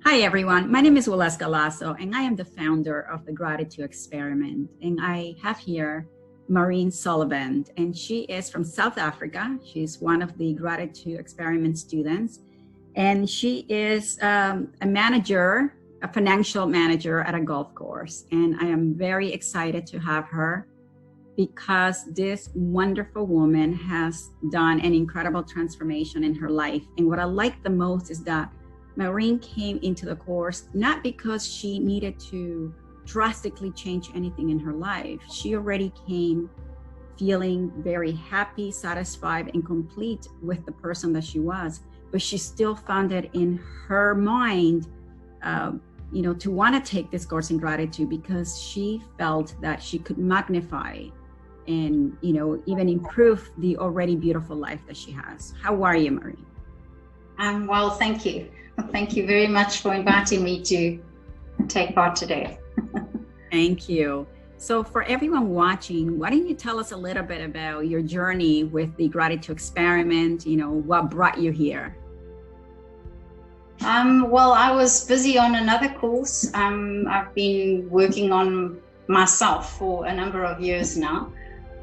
Hi, everyone. My name is Waleuska Lazo, and I am the founder of the Gratitude Experiment. And I have here Maureen Sullivan, and she is from South Africa. She's one of the Gratitude Experiment students, and she is a manager, a financial manager at a golf course. And I am very excited to have her because this wonderful woman has done an incredible transformation in her life. And what I like the most is that Maureen came into the course not because she needed to drastically change anything in her life. She already came feeling very happy, satisfied, and complete with the person that she was, but she still found it in her mind, to want to take this course in gratitude because she felt that she could magnify and, even improve the already beautiful life that she has. How are you, Maureen? Well, thank you. Thank you very much for inviting me to take part today. Thank you. So for everyone watching, why don't you tell us a little bit about your journey with the Gratitude Experiment, what brought you here? Well, I was busy on another course. I've been working on myself for a number of years now.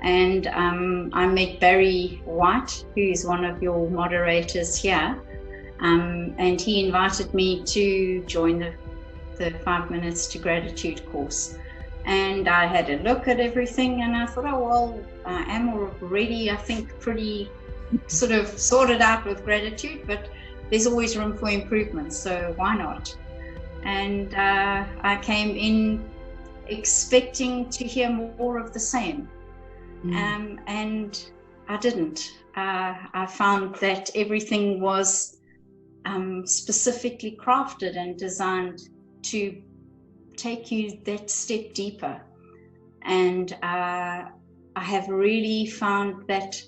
And I met Barry White, who is one of your moderators here. And he invited me to join the 5 Minutes to Gratitude course. And I had a look at everything and I thought, I am already, I think, pretty sort of sorted out with gratitude, but there's always room for improvement, so why not? And I came in expecting to hear more of the same. And I didn't. I found that everything was specifically crafted and designed to take you that step deeper. And I have really found that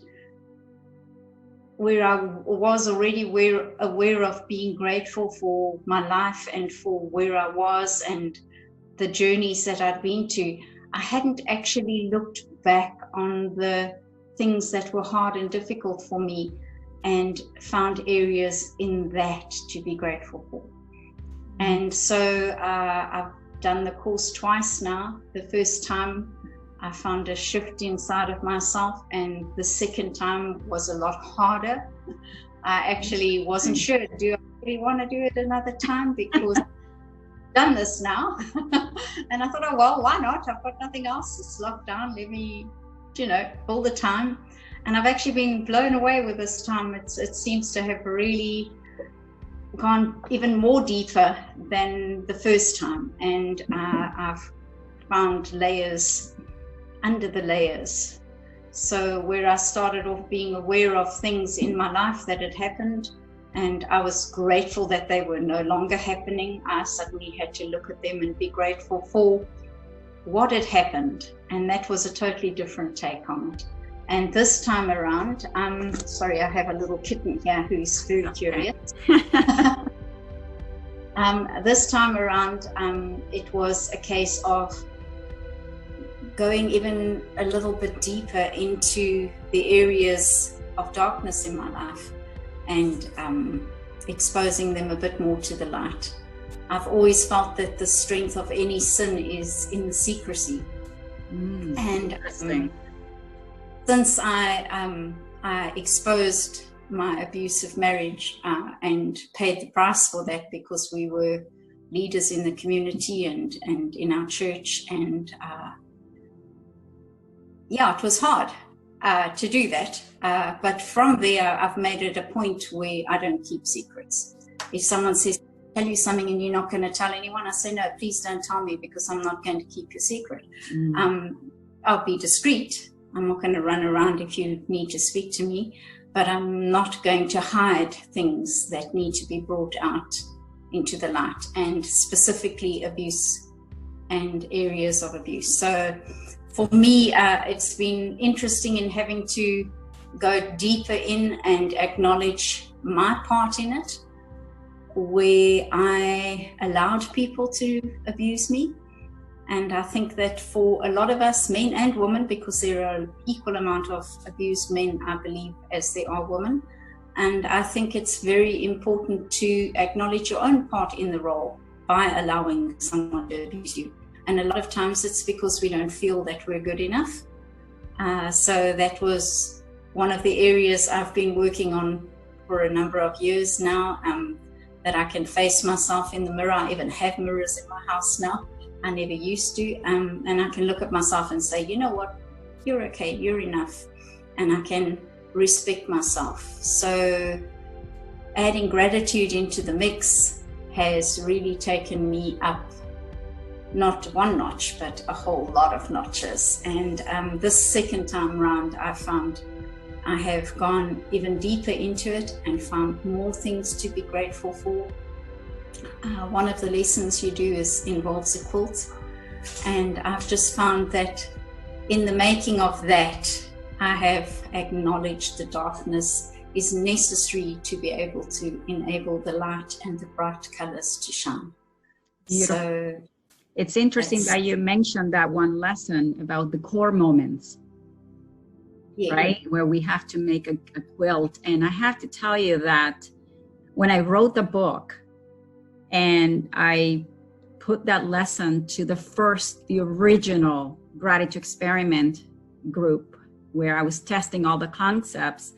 where I was already aware of being grateful for my life and for where I was and the journeys that I'd been to, I hadn't actually looked back on the things that were hard and difficult for me and found areas in that to be grateful for. And so I've done the course twice now. The first time I found a shift inside of myself, and the second time was a lot harder. I actually wasn't sure, do I really want to do it another time? Because I've done this now. And I thought, why not? I've got nothing else. It's locked down. Let me, all the time. And I've actually been blown away with this time. It seems to have really gone even more deeper than the first time. And I've found layers under the layers. So where I started off being aware of things in my life that had happened, and I was grateful that they were no longer happening, I suddenly had to look at them and be grateful for what had happened. And that was a totally different take on it. And this time around, sorry, I have a little kitten here who's very curious. This time around, it was a case of going even a little bit deeper into the areas of darkness in my life and exposing them a bit more to the light. I've always felt that the strength of any sin is in the secrecy. And since I exposed my abusive marriage and paid the price for that because we were leaders in the community and in our church, and it was hard to do that. But from there, I've made it a point where I don't keep secrets. If someone says, tell you something and you're not going to tell anyone, I say, no, please don't tell me because I'm not going to keep your secret. I'll be discreet. I'm not going to run around if you need to speak to me, but I'm not going to hide things that need to be brought out into the light, and specifically abuse and areas of abuse. So for me, it's been interesting in having to go deeper in and acknowledge my part in it, where I allowed people to abuse me. And I think that for a lot of us, men and women, because there are an equal amount of abused men, I believe, as there are women, And I think it's very important to acknowledge your own part in the role by allowing someone to abuse you. And a lot of times it's because we don't feel that we're good enough. So that was one of the areas I've been working on for a number of years now, that I can face myself in the mirror. I even have mirrors in my house now. I never used to. And I can look at myself and say, you know what, you're okay, you're enough. And I can respect myself. So adding gratitude into the mix has really taken me up, not one notch, but a whole lot of notches. And this second time round, I found I have gone even deeper into it and found more things to be grateful for. One of the lessons you do involves a quilt. And I've just found that in the making of that, I have acknowledged the darkness is necessary to be able to enable the light and the bright colors to shine. Beautiful. So it's interesting that you mentioned that one lesson about the core moments, right? Where we have to make a quilt. And I have to tell you that when I wrote the book and I put that lesson to the original gratitude experiment group, where I was testing all the concepts,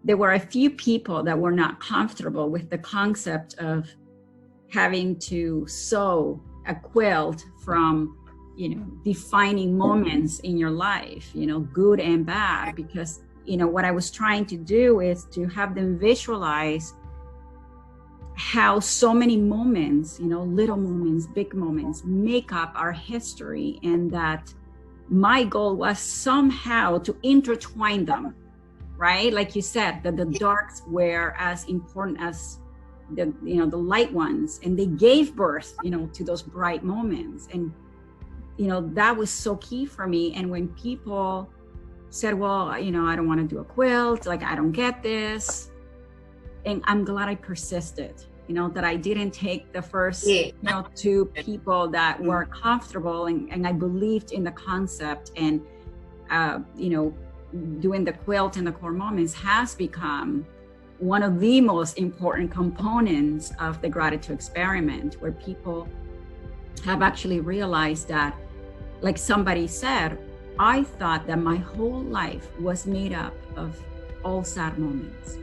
there were a few people that were not comfortable with the concept of having to sew a quilt from, defining moments in your life, good and bad, because, what I was trying to do is to have them visualize how so many moments, little moments, big moments, make up our history, and that my goal was somehow to intertwine them, right? Like you said, that the darks were as important as the light ones, and they gave birth, to those bright moments. And, that was so key for me. And when people said, well, I don't want to do a quilt, like, I don't get this. And I'm glad I persisted, that I didn't take the first, two people that were comfortable, and I believed in the concept. And, doing the quilt and the core moments has become one of the most important components of the gratitude experiment, where people have actually realized that, like somebody said, I thought that my whole life was made up of all sad moments.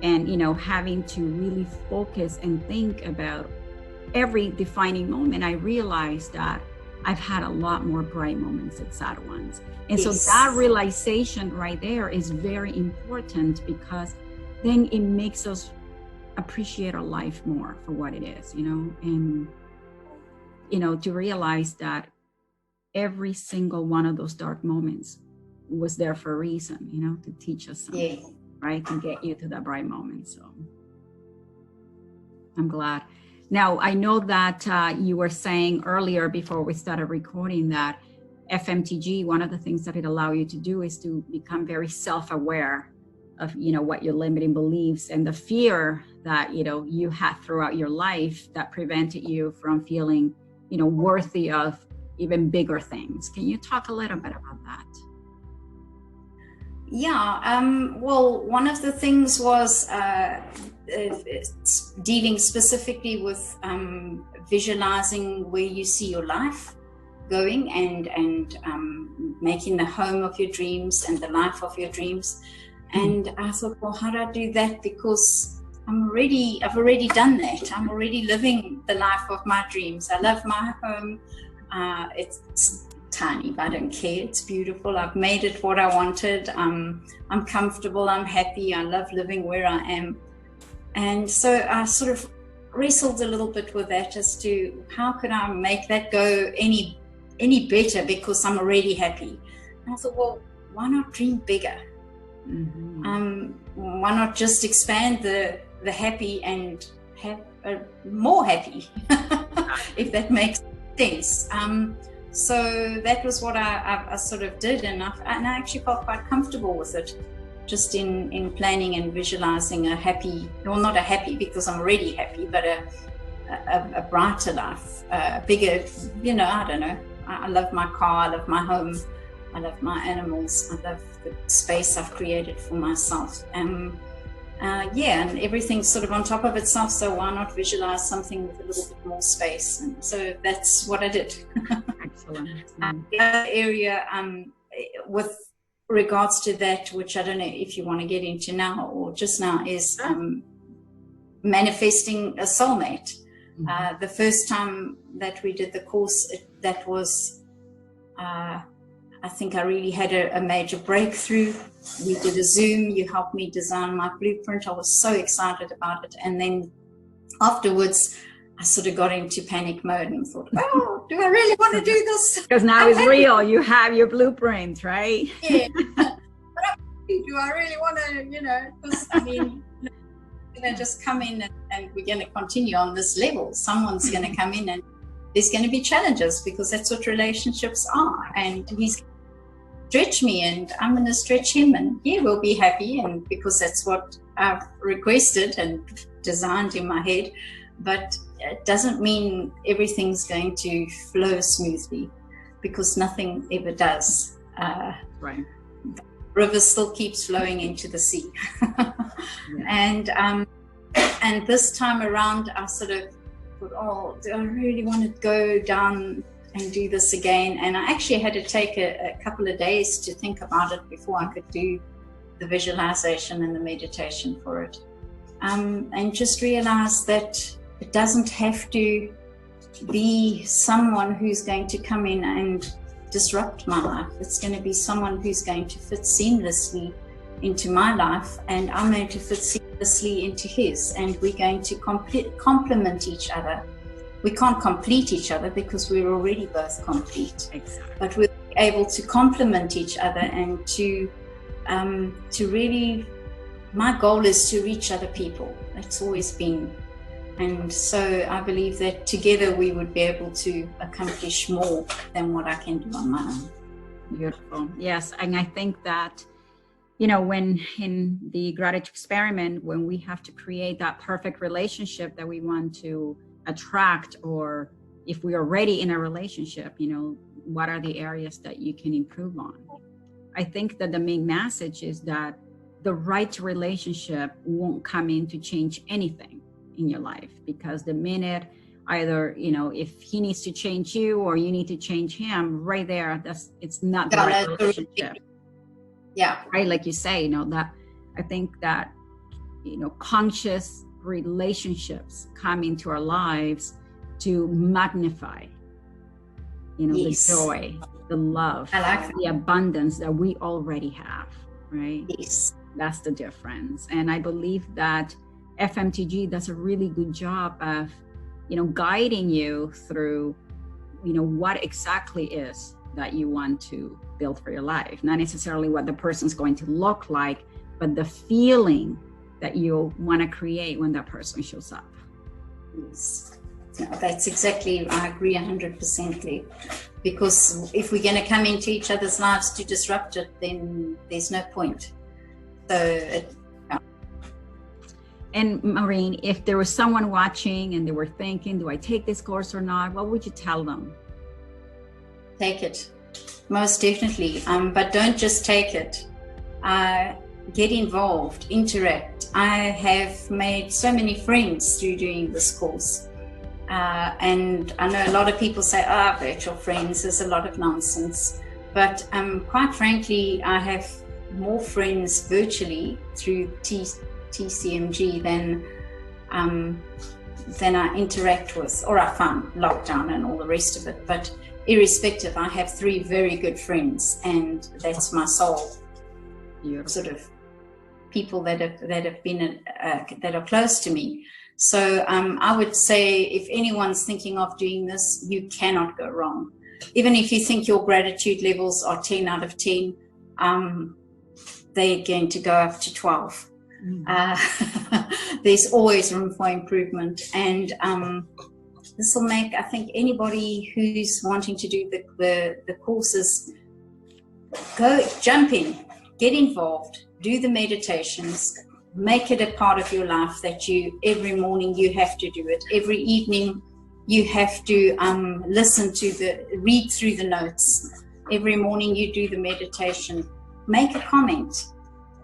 And, having to really focus and think about every defining moment, I realized that I've had a lot more bright moments than sad ones. And so that realization right there is very important, because then it makes us appreciate our life more for what it is, and, to realize that every single one of those dark moments was there for a reason, to teach us something, right? To get you to that bright moment. So I'm glad. Now, I know that you were saying earlier before we started recording that FMTG, one of the things that it allows you to do is to become very self-aware of, what your limiting beliefs and the fear that, you had throughout your life that prevented you from feeling, worthy of even bigger things. Can you talk a little bit about that? Yeah, well, one of the things was dealing specifically with visualizing where you see your life going, and making the home of your dreams and the life of your dreams. And I thought, well, how do I do that? Because I've already done that. I'm already living the life of my dreams. I love my home. It's tiny, but I don't care. It's beautiful. I've made it what I wanted. I'm comfortable. I'm happy. I love living where I am. And so I sort of wrestled a little bit with that as to how could I make that go any better, because I'm already happy. And I thought, well, why not dream bigger? Why not just expand the happy and have more happy, if that makes sense. So that was what I sort of did, and I actually felt quite comfortable with it, just in planning and visualizing a happy, well, not a happy because I'm already happy, but a brighter life, bigger, I don't know. I love my car, I love my home, I love my animals, I love the space I've created for myself. and everything's sort of on top of itself, so why not visualize something with a little bit more space? And so that's what I did. Excellent. The other area with regards to that, which I don't know if you want to get into now or just now, is manifesting a soulmate. Mm-hmm. The first time that we did the course, that was, I think I really had a major breakthrough. We did a Zoom, you helped me design my blueprint. I was so excited about it. And then afterwards, I sort of got into panic mode and thought, oh, do I really want to do this? Because now it's real. You have your blueprint, right? Yeah. Do I really want to, because I mean, going to just come in and we're going to continue on this level. Someone's going to come in and there's going to be challenges, because that's what relationships are. And he's going to stretch me and I'm going to stretch him, and we'll be happy. And because that's what I've requested and designed in my head. But it doesn't mean everything's going to flow smoothly, because nothing ever does. Right. The river still keeps flowing into the sea. Yeah. And this time around, I sort of thought, oh, do I really want to go down and do this again? And I actually had to take a couple of days to think about it before I could do the visualization and the meditation for it. And just realize that it doesn't have to be someone who's going to come in and disrupt my life. It's going to be someone who's going to fit seamlessly into my life, and I'm going to fit seamlessly into his, and we're going to complement each other. We can't complete each other because we're already both complete. Exactly. But we're able to complement each other, and to really, my goal is to reach other people. That's always been. And so I believe that together we would be able to accomplish more than what I can do on my own. Beautiful. Yes. And I think that, when in the gratitude experiment, when we have to create that perfect relationship that we want to attract, or if we are already in a relationship, what are the areas that you can improve on? I think that the main message is that the right relationship won't come in to change anything in your life, because the minute either, if he needs to change you or you need to change him, right there, it's not the right relationship. Yeah. Right. Like you say, that I think that, conscious relationships come into our lives to magnify, Yes. the joy, the love, the abundance that we already have. Right. Yes. That's the difference. And I believe that FMTG does a really good job of, guiding you through, what exactly is that you want to build for your life. Not necessarily what the person's going to look like, but the feeling that you want to create when that person shows up. Yes. No, that's exactly, I agree 100%. Because if we're going to come into each other's lives to disrupt it, then there's no point. So And Maureen, if there was someone watching and they were thinking, do I take this course or not? What would you tell them? Take it, most definitely. But don't just take it. Get involved, interact. I have made so many friends through doing this course. And I know a lot of people say, virtual friends, there's a lot of nonsense. But quite frankly, I have more friends virtually through TCMG than I interact with, or I found lockdown and all the rest of it. But irrespective, I have 3 very good friends, and that's my soul. Beautiful. Sort of people that have been that are close to me. So I would say, if anyone's thinking of doing this, you cannot go wrong. Even if you think your gratitude levels are 10 out of 10, they're going to go up to 12. Mm-hmm. There's always room for improvement, and this will make, I think, anybody who's wanting to do the courses, jump in, get involved, do the meditations, make it a part of your life that every morning you have to do it, every evening you have to read through the notes, every morning you do the meditation, make a comment.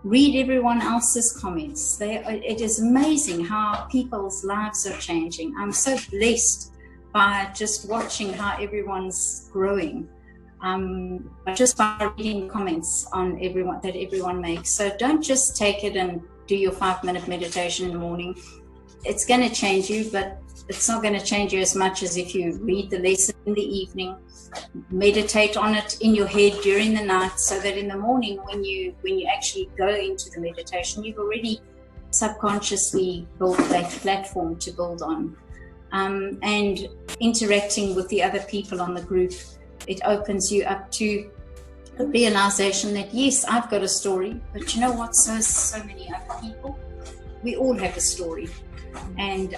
read everyone else's comments. It is amazing how people's lives are changing. I'm so blessed by just watching how everyone's growing, just by reading comments on that everyone makes. So don't just take it and do your 5-minute meditation in the morning. It's going to change you, but it's not going to change you as much as if you read the lesson in the evening, meditate on it in your head during the night, so that in the morning when you actually go into the meditation, you've already subconsciously built that platform to build on. And interacting with the other people on the group, it opens you up to a realization that, yes, I've got a story, but you know what, so many other people, we all have a story. And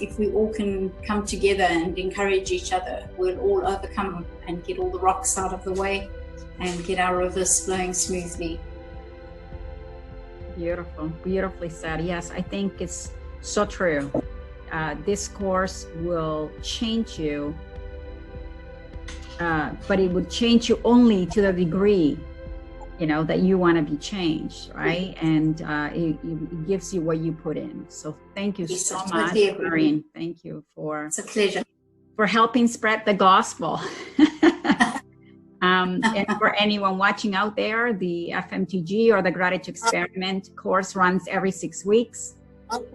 if we all can come together and encourage each other, we'll all overcome and get all the rocks out of the way and get our rivers flowing smoothly. Beautiful, beautifully said. Yes, I think it's so true. This course will change you, but it would change you only to the degree, you know, that you want to be changed, right? And it gives you what you put in. So thank you so much, Maureen. Thank you it's a pleasure for helping spread the gospel. And for anyone watching out there, the FMTG or the Gratitude Experiment course runs every 6 weeks.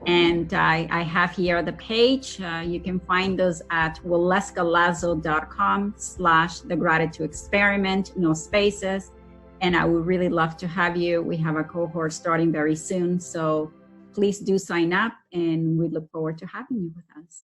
And I have here the page. You can find us at waleukalazo.com/the Gratitude Experiment, no spaces. And I would really love to have you. We have a cohort starting very soon. So please do sign up, and we look forward to having you with us.